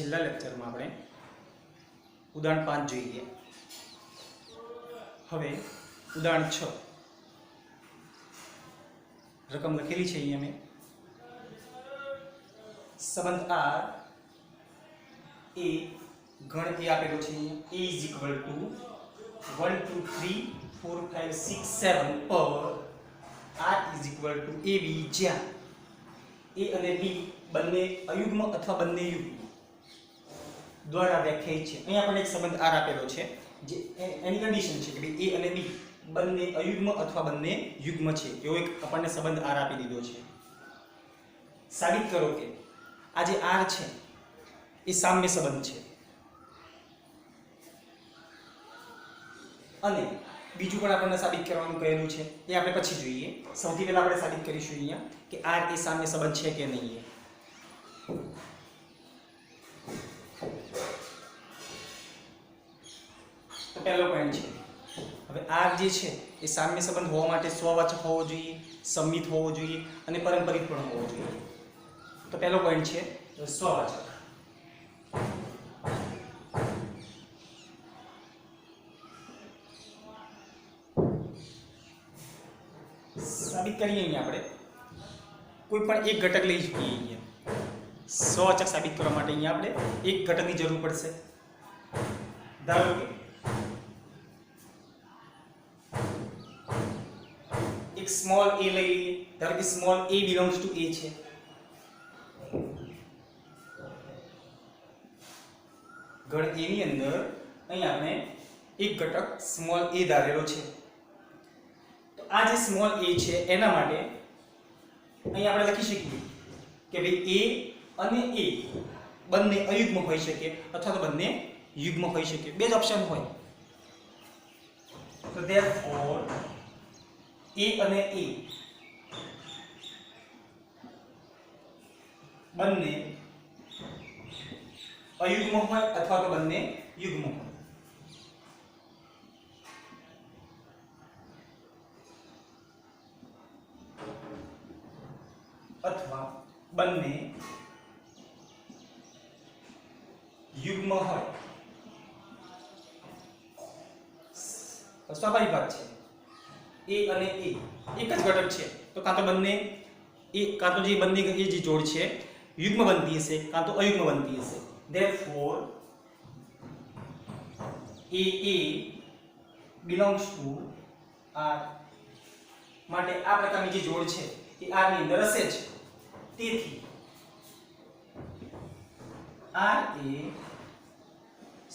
છેલ્લા લેક્ચરમાં આપણે ઉદાહરણ 5 જોઈએ. હવે ઉદાહરણ 6 રકમ લખેલી છે અહીંયા મેં. સંબંધ R એ ગણ એ આપેલો છે અહીંયા. A is equal to 1 2 3 4 5 6 7 પર R is equal to AB જ્યાં A અને B બંને અયુગ્મ અથવા બંને યુગ્મ દ્વારા વ્યાખ્યાયિત છે. અહીંયા આપણને એક સંબંધ R આપેલો છે જે એની કન્ડિશન છે કે ભાઈ A અને B બંને અયુગ્મ અથવા બંને યુગ્મ છે. એવો એક આપણને સંબંધ R આપી દીધો છે. સાબિત કરો કે આ જે R છે એ સામ્ય સંબંધ છે. અને બીજું પણ આપણને સાબિત કરવાનું કહેલું છે, એ આપણે પછી જોઈએ. સૌથી પહેલા આપણે સાબિત કરીશું અહીંયા કે R એ સામ્ય સંબંધ છે કે નહીં. તો પહેલો પોઈન્ટ છે, હવે R જે છે એ સામ્ય સંબંધ હોવા માટે સ્વવાચક હોવો જોઈએ, સંમિત હોવો જોઈએ અને પારંપરિક પણ હોવો જોઈએ. તો પહેલો પોઈન્ટ છે સ્વવાચક. સાબિત કરીએ અહીંયા આપણે કોઈ પણ એક ઘટક લઈ શકીએ. અહીંયા સ્વવાચક સાબિત કરવા માટે અહીંયા આપણે એક ઘટકની જરૂર પડશે. ધારો કે એક સ્મોલ a લઈ લઈએ. ધારો કે small a belongs to a છે. ગણ a ની અંદર અહીંયા આપણે એક ઘટક સ્મોલ a ધારેલો છે. આ જે સ્મોલ a છે એના માટે અહીં આપણે લખી શકીએ કે ભાઈ a અને a બંને અયુગ્મ હોઈ શકે અથવા તો બંને યુગ્મ હોઈ શકે. બે જ ઓપ્શન હોય. તો therefore a અને a બંને અયુગ્મ હોય અથવા તો બંને યુગ્મ હોય. અથવા બંને યુગ્મ હોય. સ્વાભાવિક વાત છે. a અને a એક જ ઘટક છે તો કાં તો બંને કાં તો જે બંને એ જે જોડ છે યુગ્મ બનતી હશે કાં તો અયુગ્મ બનતી હશે. therefore a belongs to R. માટે આ પ્રકારની જે જોડ છે એ R ની અંદર હશે જ. તેથી R એ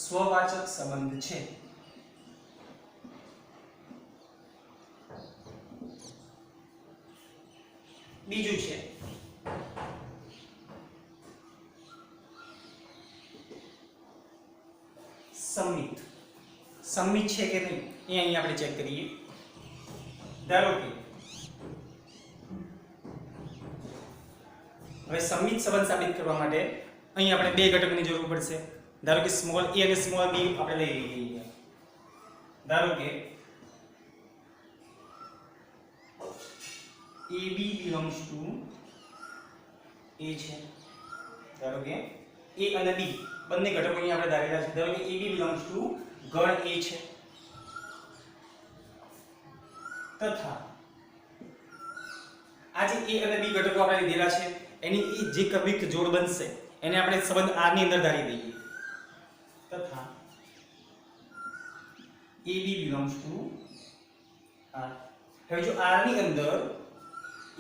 સ્વવાચક સંબંધ છે. બીજું છે સંમિત. સંમિત છે કે નહીં એ અહીં આપણે ચેક કરીએ. ધારો કે હવે સંમિત સંબંધ સાબિત કરવા માટે અહીં આપણે બે ઘટકની જરૂર પડશે. ધારો કે સ્મોલ a અને સ્મોલ b આપણે લઈ લઈએ. ધારો કે AB belongs to A છે. ધારો કે A અને B બંને ઘટકો અહીં આપણે ધારેલા છે. ધારો કે AB belongs to ગણ A છે. તથા આ જે A અને B ઘટકો આપણે લીધેલા છે એની જે ક્રમિક જોડ બનશે એને આપણે સંબંધ R ની અંદર ધારી દઈએ. તથા AB belongs to R. હવે જો R ની અંદર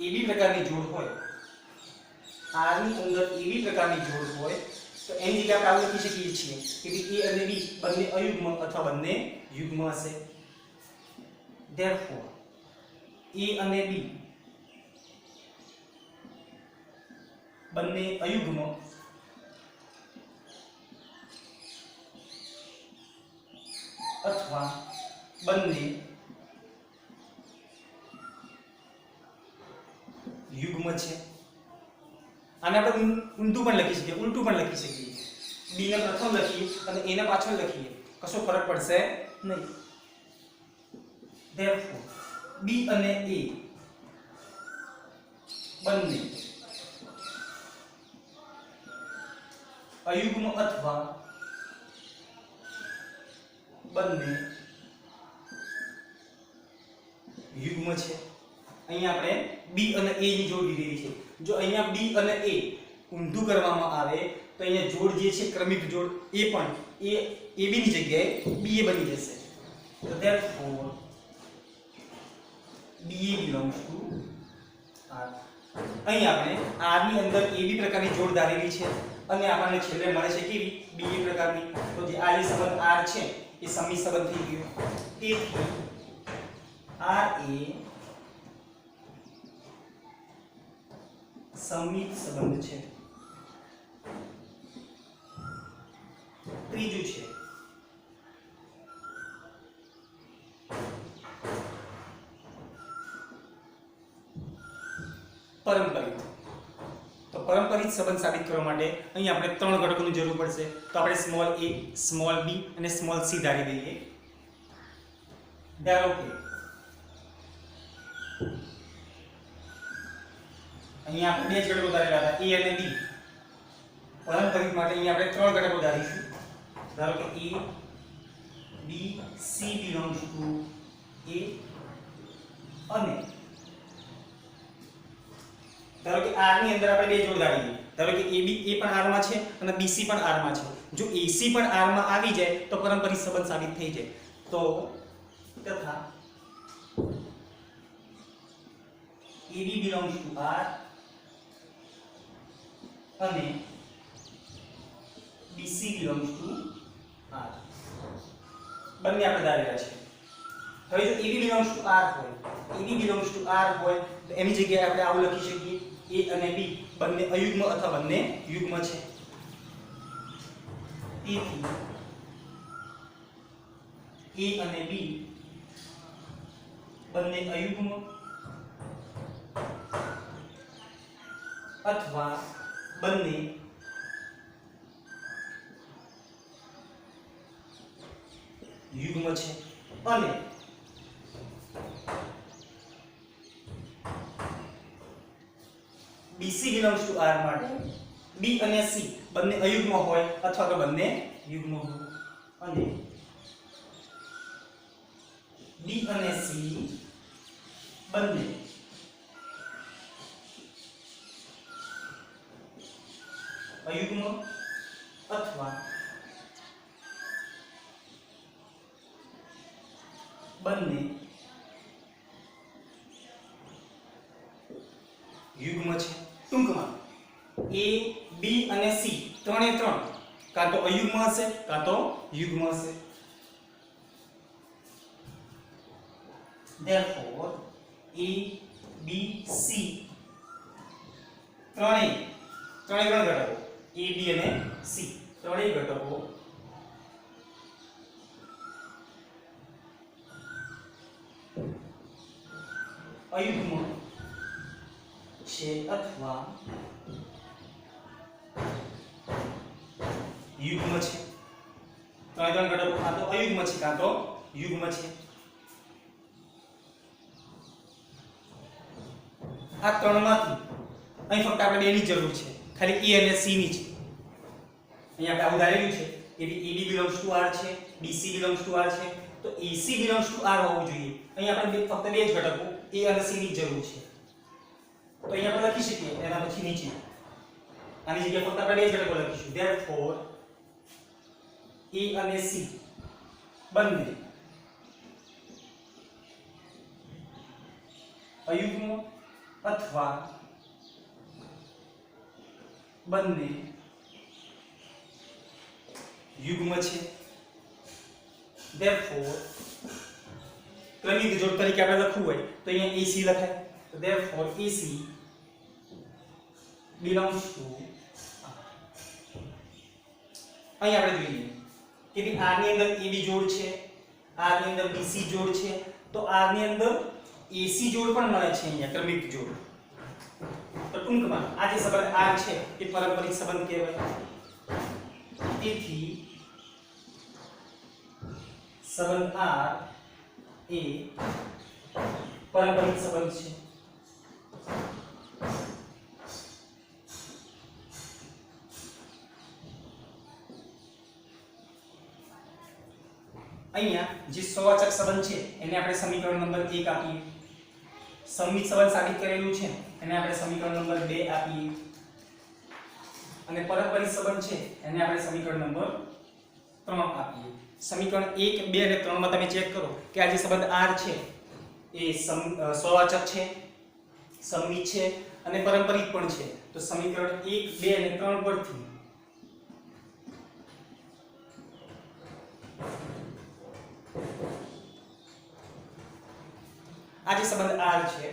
AB પ્રકારની જોડ હોય, R ની અંદર AB પ્રકારની જોડ હોય તો એની જગ્યાએ આપણે આવું લખી શકીએ છીએ કે A અને B બંને અયુગ્મ અથવા બંને યુગ્મ હશે. therefore A અને B બંને અયુગ્મ અથવા બંને યુગ્મ છે. આને આપણે ઊંધું પણ લખી શકીએ, ઉલટું પણ લખી શકીએ. b ને પ્રથમ લખીએ અને a ને પાછળ લખીએ, કશો ફરક પડશે નહીં. therefore b અને a બંને અયુગ્મ અથવા બંને યુગ્મ છે. અહીંયા આપણે b અને a ની જોડ લીધી છે. જો અહીંયા b અને a ઊંધું કરવામાં આવે તો અહીંયા જોડ જે છે ક્રમિક જોડ એ પણ ab ની જગ્યાએ ba બની જશે. તો therefore ba belongs to r. અહીં આપણે r ની અંદર ab પ્રકારની જોડ ધારેલી છે અને આપણને છેલ્લે મળે છે કેવી ba પ્રકારની. તો જે આ જે સંબંધ r છે એ સમી સંબંધ થઈ ગયો. તેથી r એ સમિત સંબંધ છે. ત્રીજું છે પારંપરિક. તો પારંપરિક સંબંધ સાબિત કરવા માટે અહીં આપણે ત્રણ ઘટકોની જરૂર પડશે. તો આપણે સ્મોલ a, સ્મોલ b અને સ્મોલ c ધારી દઈએ. ધારો કે અહીંયા આપણે બે જ ઘટકો ધારેલા હતા a અને b. પારંપરિક માટે અહીંયા આપણે ત્રણ ઘટકો ધારીશું. ધારો કે a b c belongs to a અને ધારો કે r ની અંદર આપણે બે જોડ ધારીએ. ધારો કે ab એ પણ r માં છે અને bc પણ r માં છે. જો ac પણ r માં આવી જાય તો પારંપરિક સંબંધ સાબિત થઈ જાય. તો તથા ab belongs to r અને bc belongs to r બંને આપણે ધારેલા છે. હવે જો ab belongs to r હોય, ab belongs to r હોય તો એની જગ્યાએ આપણે આવું લખી શકીએ a અને b બંને અયુગ્મ અથવા બંને યુગ્મ છે. તેથી a અને b બંને અયુગ્મ અથવા બંને યુગ્મ છે. અને BC belongs to R માટે B અને C બંને અયુગ્મ હોય અથવા તો બંને યુગ્મ હોય. અને B અને C બંને અયુગ્મ અથવા બંને યુગ્મ છે. ટૂંકમાં A, B અને C ત્રણે ત્રણ કાં તો અયુગ્મ હશે કાં તો યુગ્મ હશે. Therefore A, B, C ત્રણેય ઘટકો A, B અને C ત્રણેય ઘટકો અયુગ્મ છે અથવા યુગ્મ છે. ત્રણ ઘટકો કાં તો અયુગ્મ છે કાં તો યુગ્મ છે. આ ત્રણમાંથી અહીં ફક્ત આપણે બેની જરૂર છે, ખાલી A અને C ની છે. અહીં આપણે આવું ધારેલું છે કે AB belongs to R છે, BC belongs to R છે, તો AC belongs to R હોવું જોઈએ. અહીં આપણે ફક્ત બે જ ઘટકો A અને C ની જરૂર છે. તો અહીં આપણે લખી શકીએ એના પછી નીચે આની જગ્યાએ ફક્ત આપણે બે જ ઘટકો લખીશું. Therefore A અને C બંને અયુગ્મ અથવા બંને યુગ્મ છે. Therefore ક્રમિક જોડ તરીકે આપણે લખવું હોય તો અહીંયા AC લખાય. તો therefore AC belongs to અહીં આપણે જોઈએ કે ભઈ R ની અંદર AB જોડ છે, R ની અંદર BC જોડ છે, તો R ની અંદર AC જોડ પણ મળે છે અહીંયા ક્રમિક જોડ. તો ટૂંકમાં આ જે સંબંધ R છે એ પારંપરિક સંબંધ કહેવાય. તેથી સંબંધ R એ પારંપરિક સંબંધ છે. અહીંયા જે સ્વવાચક સંબંધ છે એને આપણે સમીકરણ નંબર 1 આપીએ. સંમિત સંબંધ સાબિત કરેલું છે એને આપણે સમીકરણ નંબર 2 આપીએ. અને પારસ્પરિક સંબંધ છે એને આપણે સમીકરણ નંબર 3 આપીએ. સમીકરણ 1, 2 અને 3 માં તમે ચેક કરો કે આ જે સંબંધ R છે એ સ્વવાચક છે, સંમિત છે અને પારસ્પરિક પણ છે. તો સમીકરણ 1, 2 અને 3 પરથી આ જે સંબંધ R છે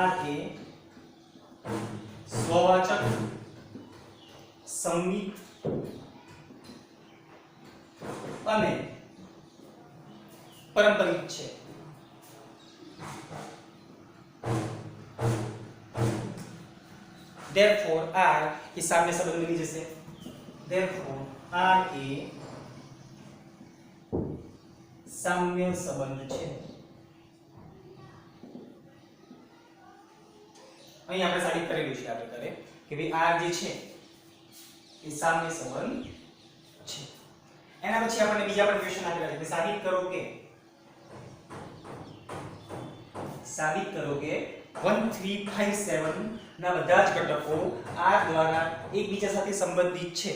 R એ સ્વવાચક, સંમિત અને પારસ્પરિક છે. therefore R એ સામ્ય સંબંધ બની જશે. therefore R એ સામ્ય સંબંધ છે. અહીં આપણે સાબિત કરેલું છે આપણે કરે કે ભાઈ R જે છે એ સામ્ય સંબંધ છે. એના પછી આપણને બીજા પણ ક્વેશ્ચન આપેલા છે કે સાબિત કરો કે 1 3 5 7 ના બધા જ ઘટકો R દ્વારા એકબીજા સાથે સંબંધિત છે.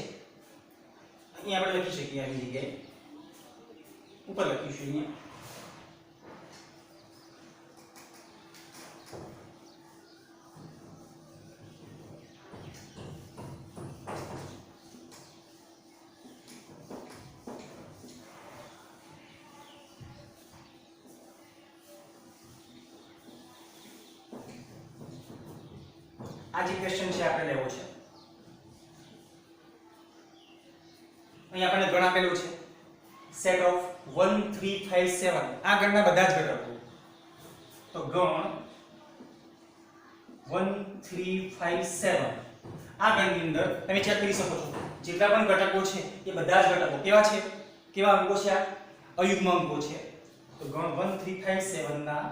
અહીં આપણે લખી શકીએ આવી જગ્યાએ ઉપર લખીશું અહીંયા આ જે ક્વેશ્ચન છે આપણે લેવો છે. અહીં આપણને ગણ આપેલું છે સેટ ઓફ 1 3 5 7 આ ગણના બધા જ ઘટકો. તો ગણ 1 3 5 7 આ ગણની અંદર તમે ચેક કરી શકો છો જેટલા પણ ઘટકો છે એ બધા જ ઘટકો કેવા છે, કેવા અંકો છે, આ અયુગ્મ અંકો છે. તો ગણ 1 3 5 7 ના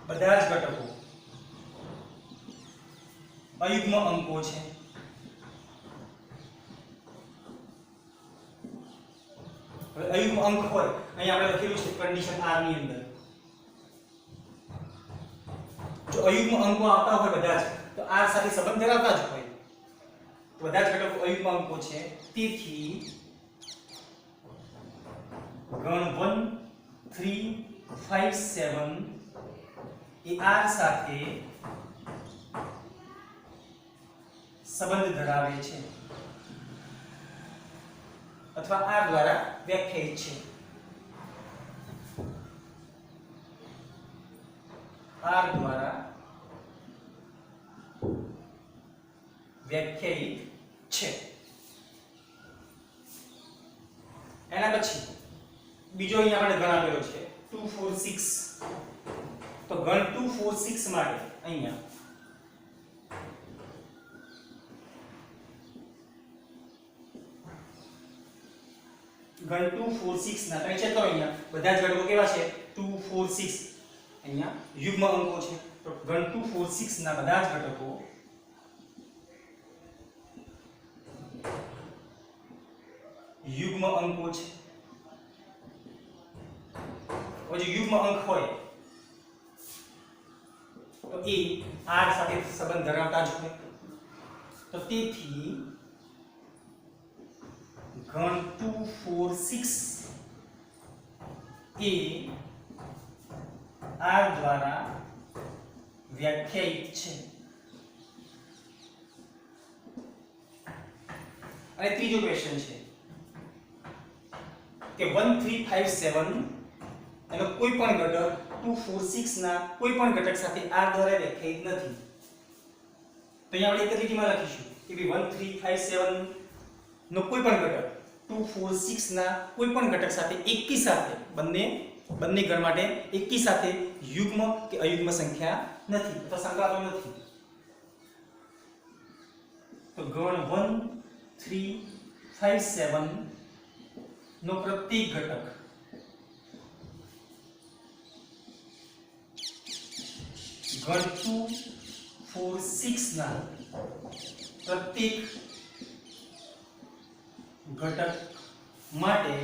બધા જ ઘટકો અયુગ્મ અંકો છે. હવે અયુગ્મ અંક હોય અહીં આપણે લખેલું છે કન્ડિશન R ની અંદર જો અયુગ્મ અંકો આવતા હોય બધા જ તો R સાથે સંબંધ ધરાવતા જ હોય તો બધા જ ઘટકો અયુગ્મ અંકો છે. તેથી ગણ 1 3 5 7 એ R સાથે સંબંધ ધરાવે છે અથવા R દ્વારા વ્યાખ્યાયિત છે. R દ્વારા વ્યાખ્યાયિત છે. એના પછી બીજો અહીં આપણે ગણ આપેલો છે 2 4 6 તો ગણ 2 4 6 માટે અહીંયા ગણ 2 4 6 ના તમે ચેક કરો અહીંયા બધા જ ઘટકો કેવા છે 2 4 6 અહીંયા યુગ્મ અંકો છે. તો ગણ 2 4 6 ના બધા જ ઘટકો યુગ્મ અંકો છે. હવે જો યુગ્મ અંક હોય તો એ R સાથે સંબંધ ધરાવતા જ હોય. તો તેથી ગણ 2 4 6 એ R દ્વારા વ્યાખ્યાયિત છે. અને ત્રીજો ક્વેશ્ચન છે કે 1 3 5 7 એનો કોઈ પણ ઘટક 2 4 6 ના કોઈ પણ ઘટક સાથે R દ્વારા વ્યાખ્યાયિત નથી. તો અહીંયા આપણે એક જ લીટીમાં લખીશું કે 1 3 5 7 નો કોઈ પણ ઘટક 2 4 6 ના કોઈ પણ ઘટક સાથે એકી સાથે બંને ગણ માટે એકી સાથે યુગ્મ કે અયુગ્મ સંખ્યા નથી અથવા સંકળાતો નથી. તો ગણ 1 3 5 7 નો પ્રત્યેક ઘટક ગણ 2 4 6 ના પ્રત્યેક ઘટક માટે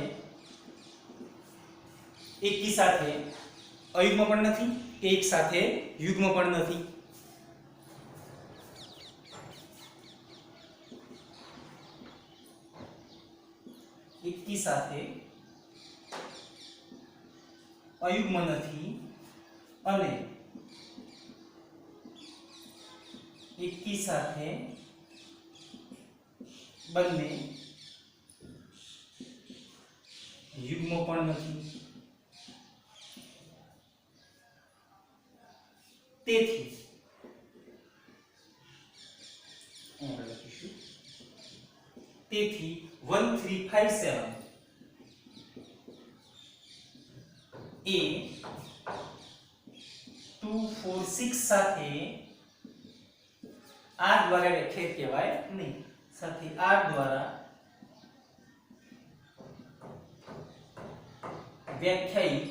એકી સાથે અયુગ્મ પણ નથી કે એક સાથે યુગ્મ પણ નથી. એકી સાથે અયુગ્મ નથી અને એકી સાથે બંને યુગ્મ પણ નથી. તેથી તેથી 1357 એ 246 સાથે r દ્વારા વ્યાખ્યાયિત કહેવાય નહીં. સાથે r દ્વારા વ્યાખ્યાયિત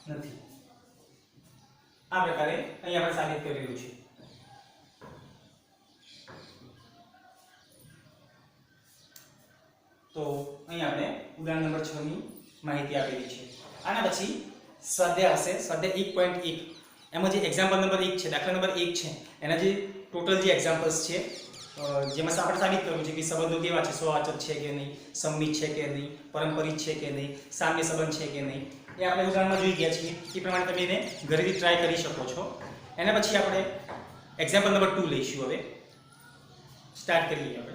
નથી. આ પ્રકારે અહીં આપણે સાબિત કરેલું છે. તો અહીં આપણે ઉદાહરણ નંબર 6 ની માહિતી આપેલી છે. આના પછી સ્વાધ્યાય હશે, સ્વાધ્યાય 1.1. એમાં જે એક્ઝામ્પલ નંબર 1 છે, દાખલા નંબર 1 છે, એના જે ટોટલ જે એક્ઝામ્પલ્સ છે જેમાં આપણે સાબિત કરવું છે કે સંબંધો કેવા છે, સ્વવાચક છે કે નહીં, સંમિત છે કે નહીં, પરંપરિત છે કે નહીં, સામ્ય સંબંધ છે કે નહીં, એ આપણે ઉદાહરણમાં જોઈ ગયા છીએ. એ પ્રમાણે તમે એને ઘરેથી ટ્રાય કરી શકો છો. એના પછી આપણે એક્ઝામ્પલ નંબર 2 લઈશું. હવે સ્ટાર્ટ કરીએ આપણે.